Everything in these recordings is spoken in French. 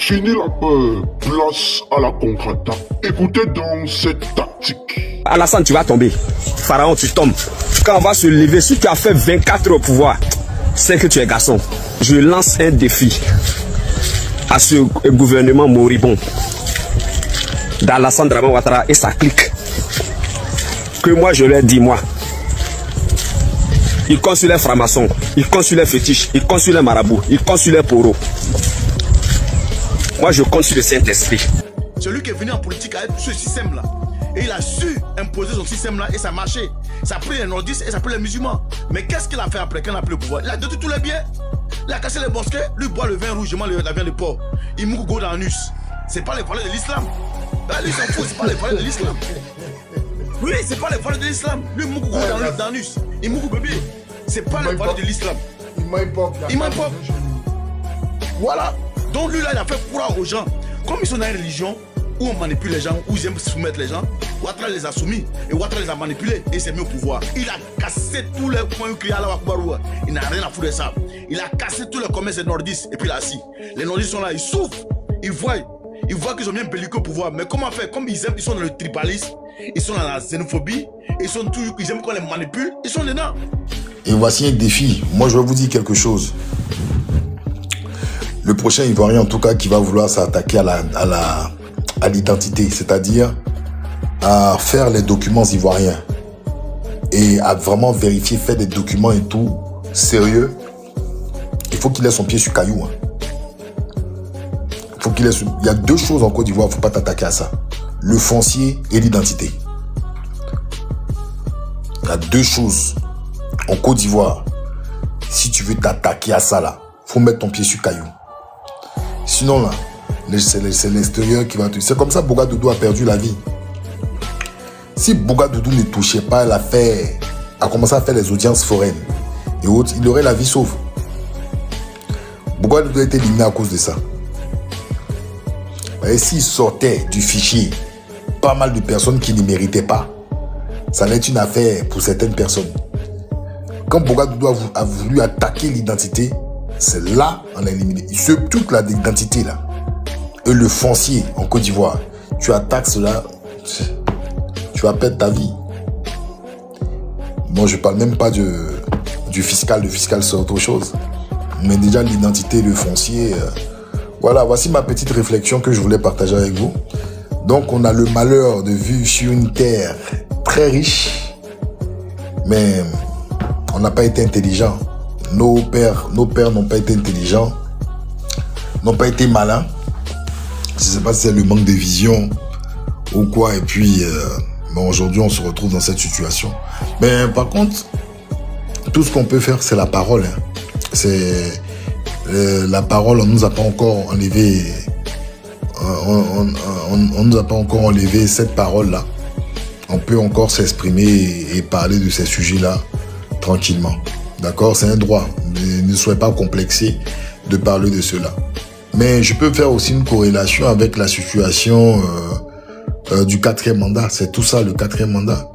Fini la peur, place à la contre-attaque. Écoutez donc cette tactique. Alassane, tu vas tomber. Pharaon, tu tombes. Quand on va se lever, si tu as fait 24 heures au pouvoir, c'est que tu es garçon. Je lance un défi à ce gouvernement moribond d'Alassane Dramane Ouattara et sa clique. Que moi je leur dis, moi, ils comptent sur les francs-maçons, ils comptent sur les fétiches, ils comptent sur les marabouts, ils comptent sur les poros. Moi je compte sur le Saint-Esprit. Celui qui est venu en politique avec ce système-là, et il a su imposer son système-là et ça a marché. Ça a pris les nordistes et ça a pris les musulmans. Mais qu'est-ce qu'il a fait après quand il a pris le pouvoir? Il a détruit tous les biens. Il a cassé les bosquets, lui boit le vin rouge, la viande de porc. Il mouille go dans l'anus. C'est pas les valeurs de l'islam. Lui s'en fout, c'est pas les valeurs de l'islam. Oui, c'est pas les valeurs de l'islam. Lui mouille go dans l'anus. Il mouille bébé. C'est pas les valeurs de l'islam. Il m'importe. Voilà. Donc lui là, il a fait croire aux gens. Comme ils sont dans une religion où on manipule les gens, où ils aiment soumettre les gens, Ouattara les a soumis et Ouattara les a manipulés et s'est mis au pouvoir. Il a cassé tous les points criés à la Wakbaroua. Il n'a rien à foutre de ça. Il a cassé tous les commerces des nordistes et puis il a assis. Les nordistes sont là, ils souffrent. Ils voient qu'ils ont bien belliqué au pouvoir. Mais comment faire? Comme ils aiment, ils sont dans le tribalisme, ils sont dans la xénophobie, ils aiment qu'on les manipule, ils sont dedans. Et voici un défi. Moi, je vais vous dire quelque chose. Le prochain Ivoirien, en tout cas, qui va vouloir s'attaquer à l'identité, c'est-à-dire à faire les documents ivoiriens et à vraiment vérifier, faire des documents et tout sérieux, il faut qu'il ait son pied sur caillou. Il y a deux choses en Côte d'Ivoire, il ne faut pas t'attaquer à ça. Le foncier et l'identité. Il y a deux choses en Côte d'Ivoire. Si tu veux t'attaquer à ça, là, il faut mettre ton pied sur caillou. Sinon, là, c'est l'extérieur qui va te... C'est comme ça que Bougadougou a perdu la vie. Si Bougadougou ne touchait pas, a commencé à faire les audiences foraines et autres, il aurait la vie sauve. Bougadougou a été éliminé à cause de ça. Et s'il sortait du fichier pas mal de personnes qui ne méritaient pas, ça allait être une affaire pour certaines personnes. Quand Bougadougou a voulu attaquer l'identité, c'est là on a éliminé. Toute l'identité là. Et le foncier en Côte d'Ivoire. Tu attaques cela, tu vas perdre ta vie. Moi je parle même pas du fiscal. Le fiscal c'est autre chose. Mais déjà l'identité, le foncier. Voilà, voici ma petite réflexion que je voulais partager avec vous. Donc on a le malheur de vivre sur une terre très riche. Mais on n'a pas été intelligent. Nos pères n'ont pas été intelligents, n'ont pas été malins. Je ne sais pas si c'est le manque de vision ou quoi. Et puis, aujourd'hui, on se retrouve dans cette situation. Mais par contre, tout ce qu'on peut faire, c'est la parole. C'est la parole, on ne nous a pas encore enlevé. On nous a pas encore enlevé cette parole-là. On peut encore s'exprimer et parler de ces sujets-là tranquillement. D'accord, c'est un droit. Ne soyez pas complexé de parler de cela. Mais je peux faire aussi une corrélation avec la situation du 4e mandat. C'est tout ça, le 4e mandat.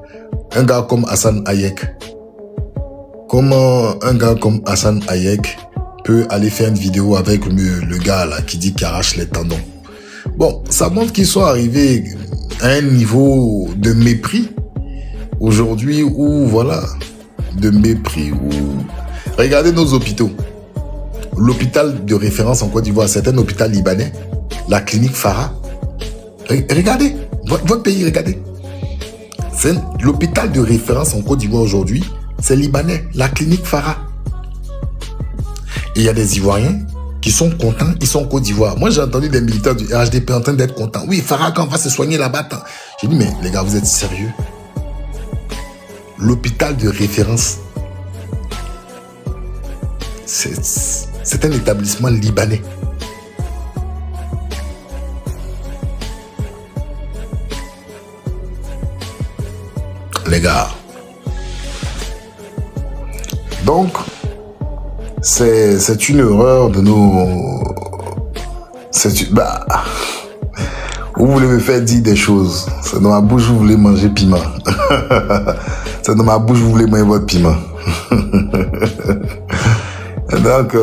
Un gars comme Hassan Hayek. Comment un gars comme Hassan Hayek peut aller faire une vidéo avec le gars là qui dit qu'il arrache les tendons? Bon, ça montre qu'ils sont arrivés à un niveau de mépris aujourd'hui où, voilà, de mépris où... Regardez nos hôpitaux. L'hôpital de référence en Côte d'Ivoire, c'est un hôpital libanais. La clinique Farah. Regardez, votre pays, regardez. C'est l'hôpital de référence en Côte d'Ivoire aujourd'hui, c'est libanais, la clinique Farah. Et il y a des Ivoiriens qui sont contents, ils sont en Côte d'Ivoire. Moi, j'ai entendu des militaires du RHDP en train d'être contents. Oui, Farah, quand on va se soigner là-bas. J'ai dit, mais les gars, vous êtes sérieux? L'hôpital de référence, c'est un établissement libanais. Les gars. Donc, c'est une erreur de nos... Vous voulez me faire dire des choses. C'est dans ma bouche, vous voulez manger piment. C'est dans ma bouche, vous voulez manger votre piment. Donc,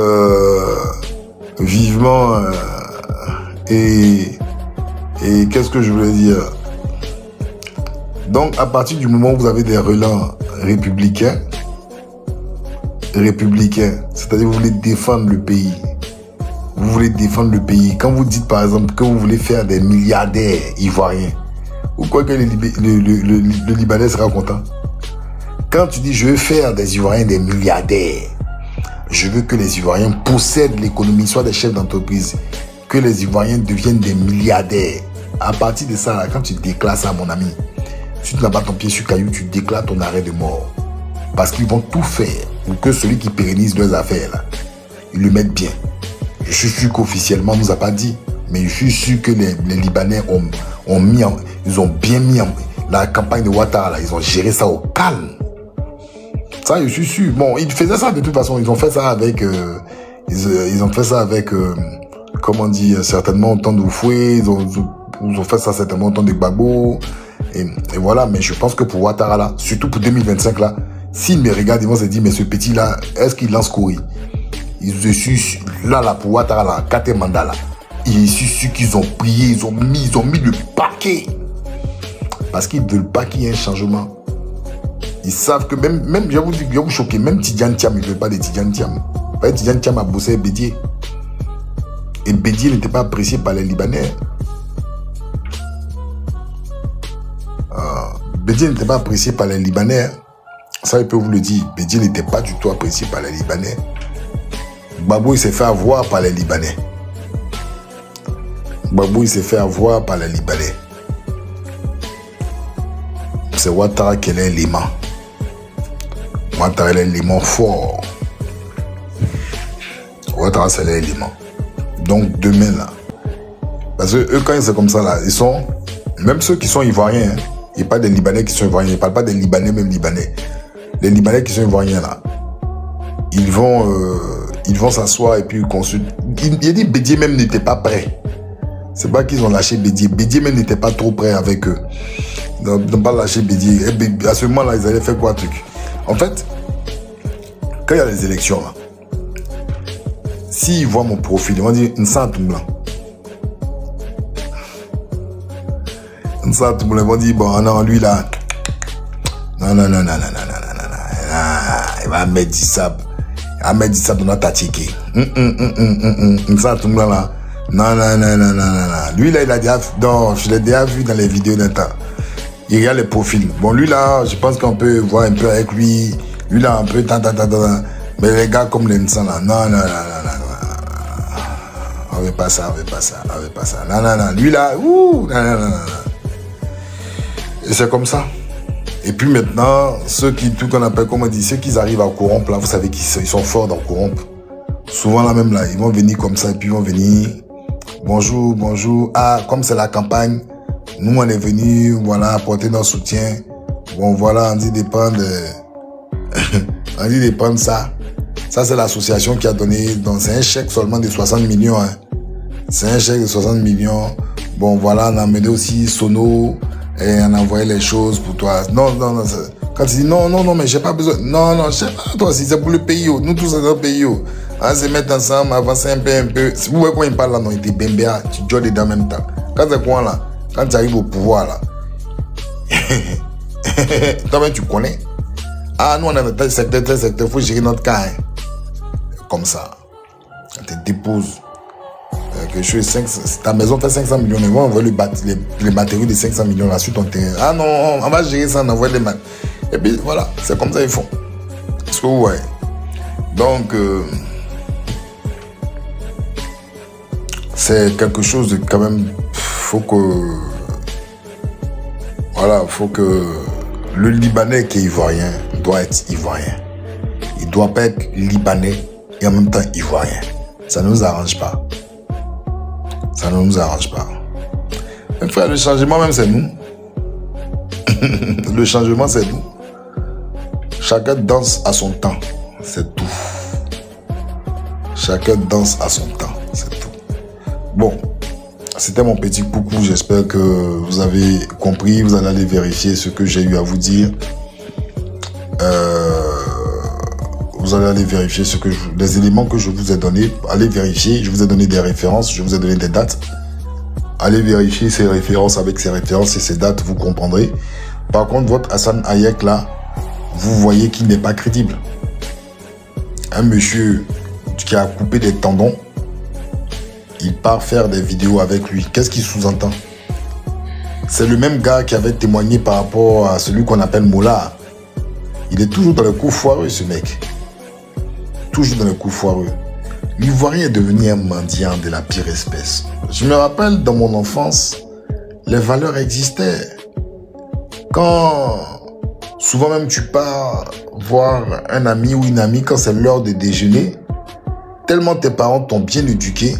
vivement Et qu'est-ce que je voulais dire? Donc, à partir du moment où vous avez des relents républicains, c'est-à-dire vous voulez défendre le pays. Vous voulez défendre le pays. Quand vous dites, par exemple, que vous voulez faire des milliardaires ivoiriens, vous croyez que le Libanais sera content? Quand tu dis, je veux faire des Ivoiriens des milliardaires, je veux que les Ivoiriens possèdent l'économie, soient des chefs d'entreprise, que les Ivoiriens deviennent des milliardaires. À partir de ça, là, quand tu déclares ça, mon ami, si tu n'as pas ton pied sur caillou, tu déclares ton arrêt de mort. Parce qu'ils vont tout faire pour que celui qui pérennise leurs affaires, là, ils le mettent bien. Je suis sûr qu'officiellement, on ne nous a pas dit, mais je suis sûr que les Libanais ils ont bien mis la campagne de Ouattara, là, ils ont géré ça au calme. Ça, je suis sûr. Bon, ils faisaient ça de toute façon. Ils ont fait ça avec... ils ont fait ça avec... comment on dit, certainement au temps d'Oufoué. Ils ont fait ça certainement au temps de Gbagbo. Et voilà. Mais je pense que pour Ouattara, là, surtout pour 2025, là, s'ils me regardent, ils vont se dire, mais ce petit-là, est-ce qu'il lance Kouri? Je suis là, pour Ouattara, là, 4 mandats, là. Je suis sûr qu'ils ont prié, ils ont mis le paquet. Parce qu'ils ne veulent pas qu'il y ait un changement. Ils savent que même je vais vous choquer, même Tidjane Thiam, il ne veut pas de Tidjane Thiam. Tidjane Thiam a bossé avec Bédié. Et Bédié n'était pas apprécié par les Libanais. Bédié n'était pas apprécié par les Libanais. Ça, il peut vous le dire. Bédié n'était pas du tout apprécié par les Libanais. Gbagbo, il s'est fait avoir par les Libanais. Gbagbo, il s'est fait avoir par les Libanais. C'est Ouattara qui est l'élément. Ouattara est l'élément fort. Ouattara, c'est l'élément. Donc, demain, là. Parce que eux, quand c'est comme ça, là, ils sont... Même ceux qui sont ivoiriens, hein, il n'y a pas des Libanais qui sont ivoiriens. Ils ne parlent pas des Libanais, même Libanais. Les Libanais qui sont ivoiriens, là, ils vont s'asseoir et puis ils consultent. Il a dit Bédié même n'était pas prêt. C'est pas qu'ils ont lâché Bédié. Bédié même n'était pas trop prêt avec eux. Ils n'ont pas lâché Bédié. Et à ce moment-là, ils allaient faire quoi, truc? En fait, quand il y a les élections, là, s'ils voient mon profil, ils vont dire Nsa Toumblan. Nsa Toumblan, ils vont dire bon, non, lui là. Non. Il va mettre du sable. Il va mettre du sable dans notre ticket. Nsa Toumblan là. Non. Lui là, il a déjà. Non, je l'ai déjà vu dans les vidéos d'un temps. Il regarde les profils. Bon, lui là, je pense qu'on peut voir un peu avec lui. Lui là, un peu. Mais les gars comme les Nsa là. Non. On veut pas ça. Non. Lui là, non. Et c'est comme ça. Et puis maintenant, ceux qui, tout qu'on appelle, comment on dit, ceux qui arrivent à corrompre, là, vous savez qu'ils sont forts dans corrompre. Souvent là même là, ils vont venir comme ça et puis ils vont venir. Bonjour. Ah, comme c'est la campagne, nous on est venus, voilà, apporter notre soutien. Bon voilà, on dit de prendre, ça. Ça c'est l'association qui a donné, donc c'est un chèque seulement de 60 millions. Hein. C'est un chèque de 60 millions. Bon voilà, on a amené aussi Sono et on a envoyé les choses pour toi. Non. Quand tu dis non, mais j'ai pas besoin. Non, je sais pas, toi aussi, c'est pour le pays. Nous tous, c'est notre pays. On se met ensemble, avancer un peu. Si vous voyez quand il parle là, non, il était bembéa, tu joues dedans en même temps. Quand c'est quoi là, quand tu arrives au pouvoir là, toi-même tu connais. Ah, nous on a tel secteur, il faut gérer notre cas. Hein. Comme ça. On te dépose quelque chose, ta maison fait 500 millions, mais on envoie les matériaux de 500 millions là sur ton terrain. Ah non, on va gérer ça, on envoie les matériaux. Et puis voilà, c'est comme ça ils font. Est-ce que vous voyez? Donc, c'est quelque chose de quand même, faut que le Libanais qui est ivoirien doit être ivoirien. Il doit pas être libanais et en même temps ivoirien. Ça ne nous arrange pas. Ça ne nous arrange pas. Mais frère, le changement même c'est nous. Le changement c'est nous. Chacun danse à son temps. C'est tout. Chacun danse à son temps. C'est tout. Bon. C'était mon petit coucou. J'espère que vous avez compris. Vous allez aller vérifier ce que j'ai eu à vous dire. Vous allez aller vérifier les éléments que je vous ai donnés. Allez vérifier. Je vous ai donné des références. Je vous ai donné des dates. Allez vérifier ses références avec ses références et ses dates, vous comprendrez. Par contre, votre Hassan Hayek là, vous voyez qu'il n'est pas crédible. Un monsieur qui a coupé des tendons, il part faire des vidéos avec lui. Qu'est-ce qu'il sous-entend? C'est le même gars qui avait témoigné par rapport à celui qu'on appelle Mola. Il est toujours dans le coup foireux, ce mec. Toujours dans le coup foireux. L'Ivoirien est devenu un mendiant de la pire espèce. Je me rappelle, dans mon enfance, les valeurs existaient. Quand, souvent même tu pars voir un ami ou une amie quand c'est l'heure de déjeuner, tellement tes parents t'ont bien éduqué,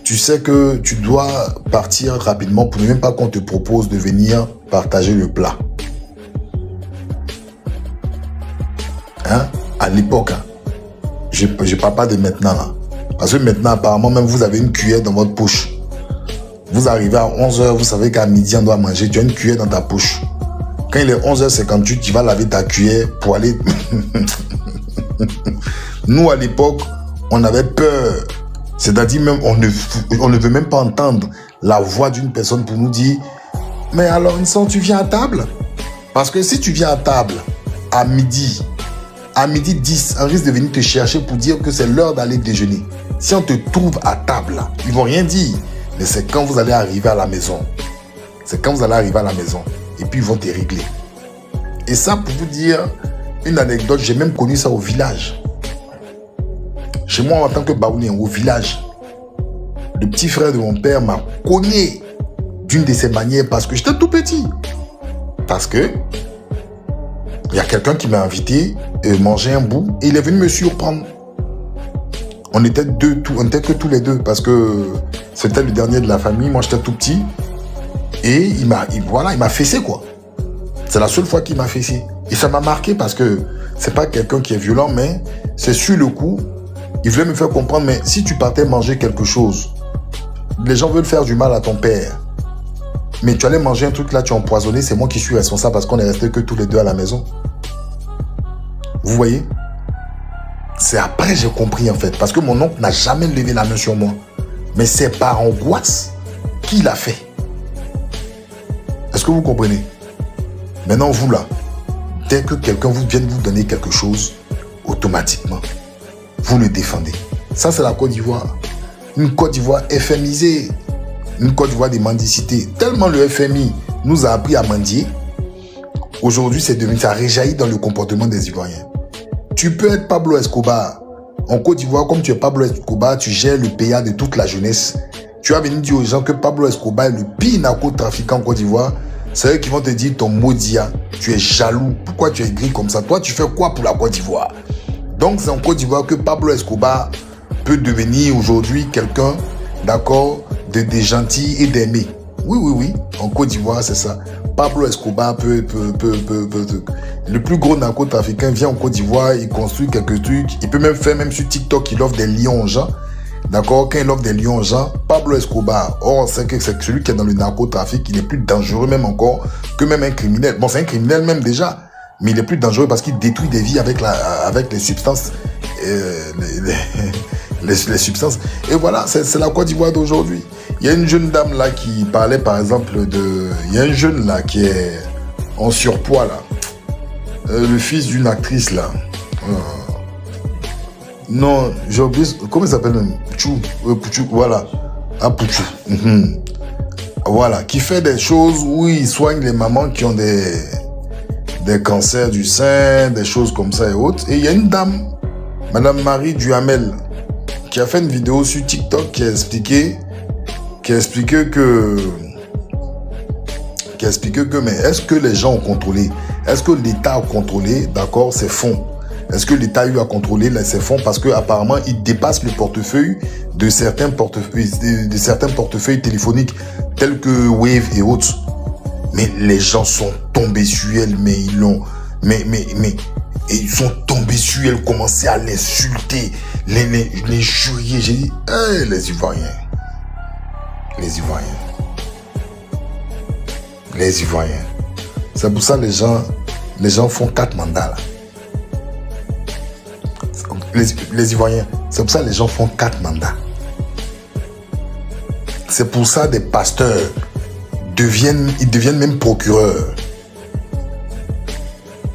tu sais que tu dois partir rapidement pour ne même pas qu'on te propose de venir partager le plat. Hein? À l'époque, hein? Je parle pas de maintenant là. Parce que maintenant, apparemment, même vous avez une cuillère dans votre poche. Vous arrivez à 11h, vous savez qu'à midi, on doit manger. Tu as une cuillère dans ta poche. Quand il est 11h58, tu vas laver ta cuillère pour aller... Nous, à l'époque, on avait peur. C'est-à-dire même, on ne veut même pas entendre la voix d'une personne pour nous dire « Mais alors, Nson, tu viens à table ?» Parce que si tu viens à table à midi 10, on risque de venir te chercher pour dire que c'est l'heure d'aller déjeuner. Si on te trouve à table, là, ils vont rien dire. Mais c'est quand vous allez arriver à la maison. C'est quand vous allez arriver à la maison. Et puis ils vont te régler. Et ça, pour vous dire une anecdote, j'ai même connu ça au village. Chez moi, en tant que Baoulien, au village, le petit frère de mon père m'a cogné d'une de ses manières parce que j'étais tout petit. Parce que il y a quelqu'un qui m'a invité à manger un bout et il est venu me surprendre. On était que tous les deux parce que c'était le dernier de la famille. Moi, j'étais tout petit. Et il m'a fessé, quoi. C'est la seule fois qu'il m'a fessé. Et ça m'a marqué parce que c'est pas quelqu'un qui est violent, mais c'est sur le coup. Il voulait me faire comprendre, mais si tu partais manger quelque chose, les gens veulent faire du mal à ton père. Mais tu allais manger un truc là, tu as empoisonné, c'est moi qui suis responsable parce qu'on est resté que tous les deux à la maison. Vous voyez? C'est après j'ai compris en fait. Parce que mon oncle n'a jamais levé la main sur moi. Mais c'est par angoisse qu'il a fait. Est-ce que vous comprenez? Maintenant vous là, dès que quelqu'un vient de vous donner quelque chose, automatiquement, vous le défendez. Ça c'est la Côte d'Ivoire. Une Côte d'Ivoire FMisée. Une Côte d'Ivoire des mendicités. Tellement le FMI nous a appris à mendier. Aujourd'hui, c'est devenu, ça réjaillit dans le comportement des Ivoiriens. Tu peux être Pablo Escobar. En Côte d'Ivoire, comme tu es Pablo Escobar, tu gères le PA de toute la jeunesse. Tu vas venir dire aux gens que Pablo Escobar est le pire narcotrafiquant en Côte d'Ivoire. C'est eux qui vont te dire ton maudia. Tu es jaloux. Pourquoi tu es gris comme ça? Toi, tu fais quoi pour la Côte d'Ivoire? Donc, c'est en Côte d'Ivoire que Pablo Escobar peut devenir aujourd'hui quelqu'un, d'accord, de gentil et d'aimé. Oui. En Côte d'Ivoire, c'est ça. Pablo Escobar peut. Le plus gros narcotrafiquant vient en Côte d'Ivoire, il construit quelques trucs. Il peut même faire, même sur TikTok, il offre des lions aux gens. D'accord? Quand il offre des lions aux gens, Pablo Escobar, on sait que c'est celui qui est dans le narcotrafic, il est plus dangereux même encore que même un criminel. Bon, c'est un criminel même déjà, mais il est plus dangereux parce qu'il détruit des vies avec les substances. Les substances. Et voilà, c'est la Côte d'Ivoire d'aujourd'hui. Il y a une jeune dame là qui parlait par exemple de... Il y a un jeune là qui est en surpoids là. Le fils d'une actrice là. Non, j'ai oublié... Comment il s'appelle même? Pouchou, voilà. Ah, Pouchou. Voilà, qui fait des choses où il soigne les mamans qui ont des cancers du sein, des choses comme ça et autres. Et il y a une dame, Madame Marie Duhamel, qui a fait une vidéo sur TikTok qui a expliqué que mais est-ce que les gens ont contrôlé? Est-ce que l'État a contrôlé, d'accord, ces fonds? Est-ce que l'État a eu à contrôler ces fonds? Parce que apparemment, ils dépassent le portefeuille de certains portefeuilles téléphoniques tels que Wave et autres. Mais les gens sont tombés sur elle, mais ils l'ont... Mais ils sont tombés sur elle, commencé à l'insulter, les jurer. J'ai dit, hey, les Ivoiriens. C'est pour ça les gens font 4 mandats là. Les Ivoiriens, c'est pour ça les gens font 4 mandats. C'est pour ça des pasteurs deviennent même procureurs.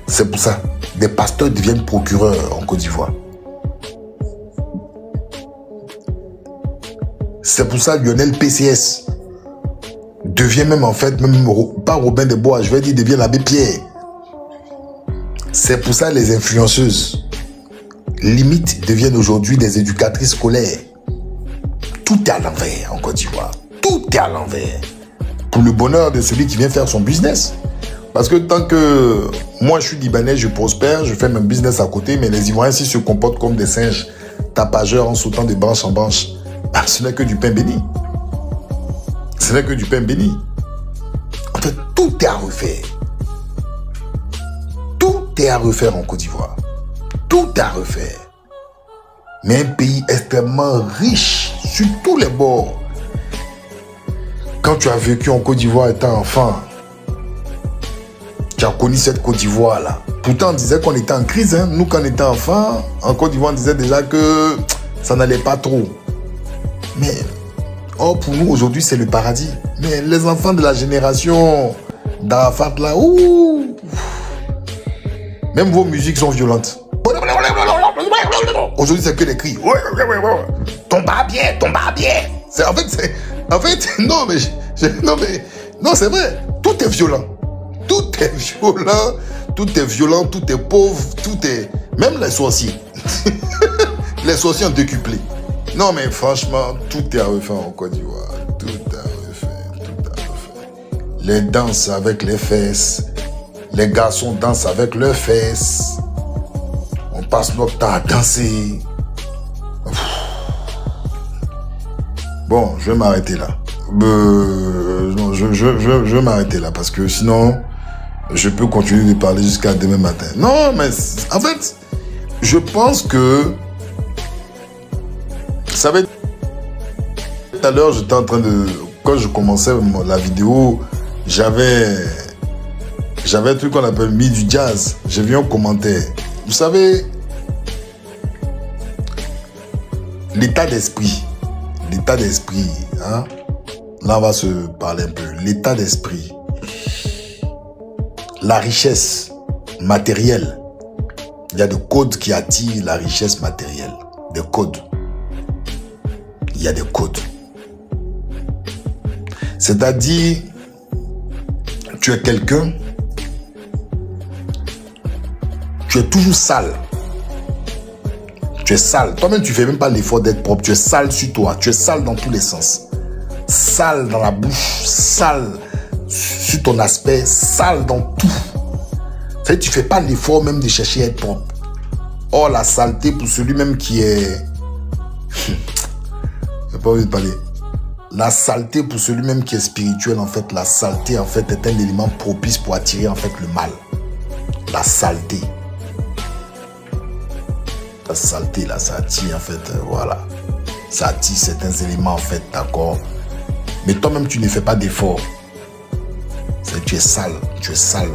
C'est pour ça. Des pasteurs deviennent procureurs en Côte d'Ivoire. C'est pour ça Lionel PCS devient même en fait, même pas Robin des Bois, je vais dire devient l'abbé Pierre. C'est pour ça les influenceuses, limite, deviennent aujourd'hui des éducatrices scolaires. Tout est à l'envers en Côte d'Ivoire. Tout est à l'envers. Pour le bonheur de celui qui vient faire son business. Parce que tant que moi je suis libanais, je prospère, je fais mon business à côté, mais les Ivoiriens s'ils se comportent comme des singes tapageurs en sautant de branche en branche, ce n'est que du pain béni. Ce n'est que du pain béni. En fait, tout est à refaire. Tout est à refaire en Côte d'Ivoire. Tout est à refaire. Mais un pays extrêmement riche sur tous les bords. Quand tu as vécu en Côte d'Ivoire étant enfant, tu as connu cette Côte d'Ivoire là. Pourtant on disait qu'on était en crise. Hein. Nous quand on était enfant, en Côte d'Ivoire on disait déjà que ça n'allait pas trop. Mais pour nous aujourd'hui c'est le paradis. Mais les enfants de la génération d'Arafat là, ouh, même vos musiques sont violentes. Aujourd'hui c'est que des cris. Ton barbier, ton barbier. En fait, non c'est vrai. Tout est violent. Tout est violent, tout est violent, tout est pauvre, tout est... Même les sorciers. Les sorciers ont décuplé. Non mais franchement, tout est à refaire en Côte d'Ivoire. Tout à refaire, tout à refaire. Les danses avec les fesses. Les garçons dansent avec leurs fesses. On passe notre temps à danser. Bon, je vais m'arrêter là. Non, je vais m'arrêter là parce que sinon... Je peux continuer de parler jusqu'à demain matin. Non, mais en fait, je pense que... Vous savez, tout à l'heure, j'étais en train de... Quand je commençais la vidéo, j'avais un truc qu'on appelle mis du jazz. J'ai vu un commentaire. Vous savez, l'état d'esprit. L'état d'esprit, hein? Là, on va se parler un peu. L'état d'esprit. La richesse matérielle. Il y a des codes qui attirent la richesse matérielle. Des codes. Il y a des codes. C'est-à-dire, tu es quelqu'un, tu es toujours sale. Tu es sale. Toi-même, tu ne fais même pas l'effort d'être propre. Tu es sale sur toi. Tu es sale dans tous les sens. Sale dans la bouche, sale sur ton aspect, sale dans tout. C'est-à-dire, tu ne fais pas l'effort même de chercher à être propre. Or, la saleté pour celui même qui est... J'ai pas envie de parler. La saleté pour celui même qui est spirituel, en fait, la saleté, en fait, est un élément propice pour attirer, en fait, le mal. La saleté. La saleté, là, ça attire, en fait, voilà. Ça attire certains éléments, en fait, d'accord. Mais toi-même, tu ne fais pas d'effort. Tu es sale, tu es sale.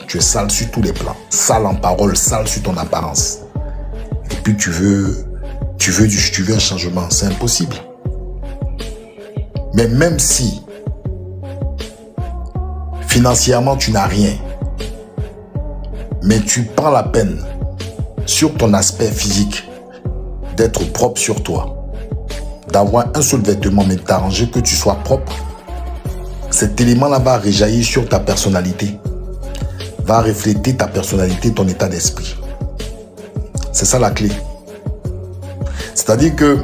Tu es sale sur tous les plans. Sale en parole, sale sur ton apparence. Et puis tu veux un changement. C'est impossible. Mais même si financièrement tu n'as rien, mais tu prends la peine sur ton aspect physique d'être propre sur toi, d'avoir un seul vêtement, mais t'arranger que tu sois propre, cet élément-là va rejaillir sur ta personnalité, va refléter ta personnalité, ton état d'esprit. C'est ça la clé. C'est-à-dire que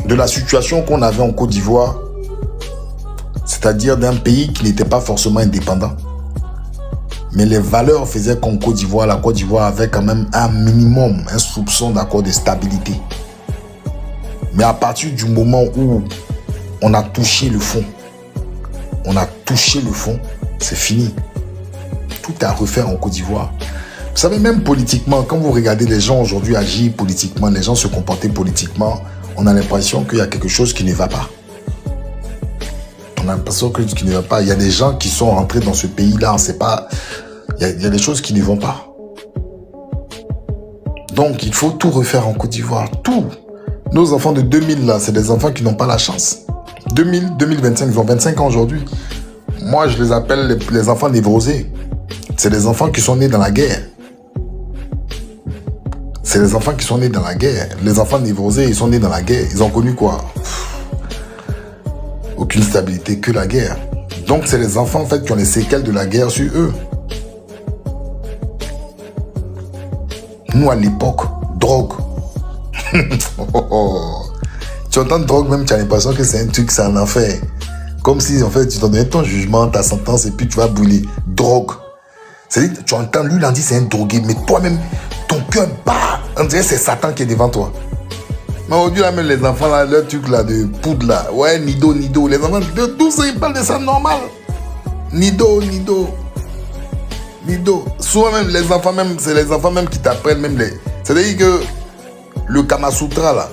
de la situation qu'on avait en Côte d'Ivoire, c'est-à-dire d'un pays qui n'était pas forcément indépendant, mais les valeurs faisaient qu'en Côte d'Ivoire, la Côte d'Ivoire avait quand même un minimum, un soupçon d'accord de stabilité. Mais à partir du moment où on a touché le fond, c'est fini. Tout est à refaire en Côte d'Ivoire. Vous savez, même politiquement, quand vous regardez les gens aujourd'hui agir politiquement, les gens se comporter politiquement, on a l'impression qu'il y a quelque chose qui ne va pas. On a l'impression que qui ne va pas. Il y a des gens qui sont rentrés dans ce pays-là, on ne sait pas. Il y a des choses qui ne vont pas. Donc, il faut tout refaire en Côte d'Ivoire. Tout. Nos enfants de 2000, là, c'est des enfants qui n'ont pas la chance. 2025, ils ont 25 ans aujourd'hui. Moi, je les appelle les enfants névrosés. C'est les enfants qui sont nés dans la guerre. C'est les enfants qui sont nés dans la guerre. Les enfants névrosés, ils sont nés dans la guerre. Ils ont connu quoi? Aucune stabilité, que la guerre. Donc, c'est les enfants, en fait, qui ont les séquelles de la guerre sur eux. Nous, à l'époque, drogue. Tu entends drogue, même, tu as l'impression que c'est un truc, c'est un enfer. Comme si, en fait, tu t'en donnais ton jugement, ta sentence, et puis tu vas brûler. Drogue. C'est-à-dire, tu entends, lui, il en dit, c'est un drogué, mais toi-même, ton cœur bat. On dirait que c'est Satan qui est devant toi. Mais aujourd'hui, là, même les enfants, là, leur truc, là, de poudre, là. Ouais, Nido. Les enfants, de tout ça, ils parlent de ça normal. Nido. Souvent, même, les enfants, même, c'est les enfants, même, qui t'apprennent, même les. C'est-à-dire que le Kama Sutra, là.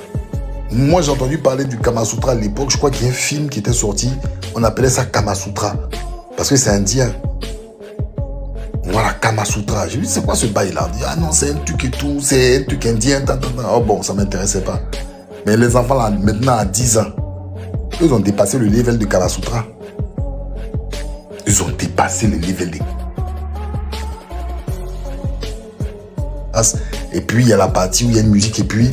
Moi, j'ai entendu parler du Kama Sutra à l'époque. Je crois qu'il y a un film qui était sorti. On appelait ça Kama Sutra. Parce que c'est indien. Voilà, Kama Sutra. J'ai dit, c'est quoi ce bail-là? Ah non, c'est un truc et tout. C'est un truc indien. Oh bon, ça ne m'intéressait pas. Mais les enfants, là, maintenant, à 10 ans, ils ont dépassé le level de Kama Sutra. Ils ont dépassé le level de... Et puis, il y a la partie où il y a une musique et puis...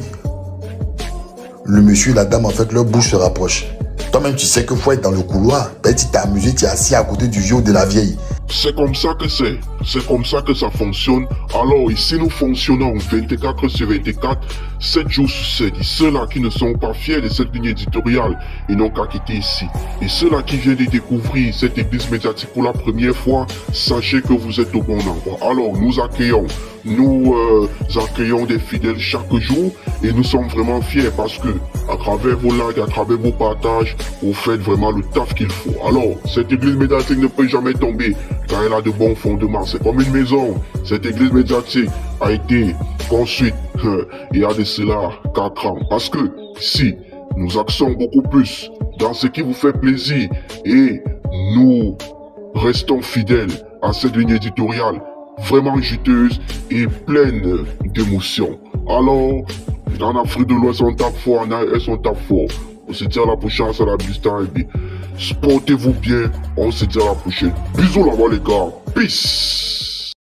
Le monsieur et la dame, en fait, leur bouche se rapproche. Toi-même, tu sais qu'il faut être dans le couloir. Peut-être tu t'es amusé, tu es assis à côté du vieux ou de la vieille. C'est comme ça que c'est. C'est comme ça que ça fonctionne. Alors ici, nous fonctionnons 24 sur 24, 7 jours sur 7. Et ceux-là qui ne sont pas fiers de cette ligne éditoriale, ils n'ont qu'à quitter ici. Et ceux-là qui viennent de découvrir cette église médiatique pour la première fois, sachez que vous êtes au bon endroit. Alors, nous accueillons des fidèles chaque jour et nous sommes vraiment fiers parce que à travers vos likes, à travers vos partages, vous faites vraiment le taf qu'il faut. Alors, cette église médiatique ne peut jamais tomber car elle a de bons fondements. C'est comme une maison. Cette église médiatique a été construite il y a de cela 4 ans. Parce que si nous axons beaucoup plus dans ce qui vous fait plaisir et nous restons fidèles à cette ligne éditoriale vraiment juteuse et pleine d'émotions. Alors, en Afrique de l'Ouest, on tape fort, en AES, on tape fort. On se dit à la prochaine, à la Bustan, et puis, portez-vous bien, on se dit à la prochaine. Bisous là-bas les gars, peace.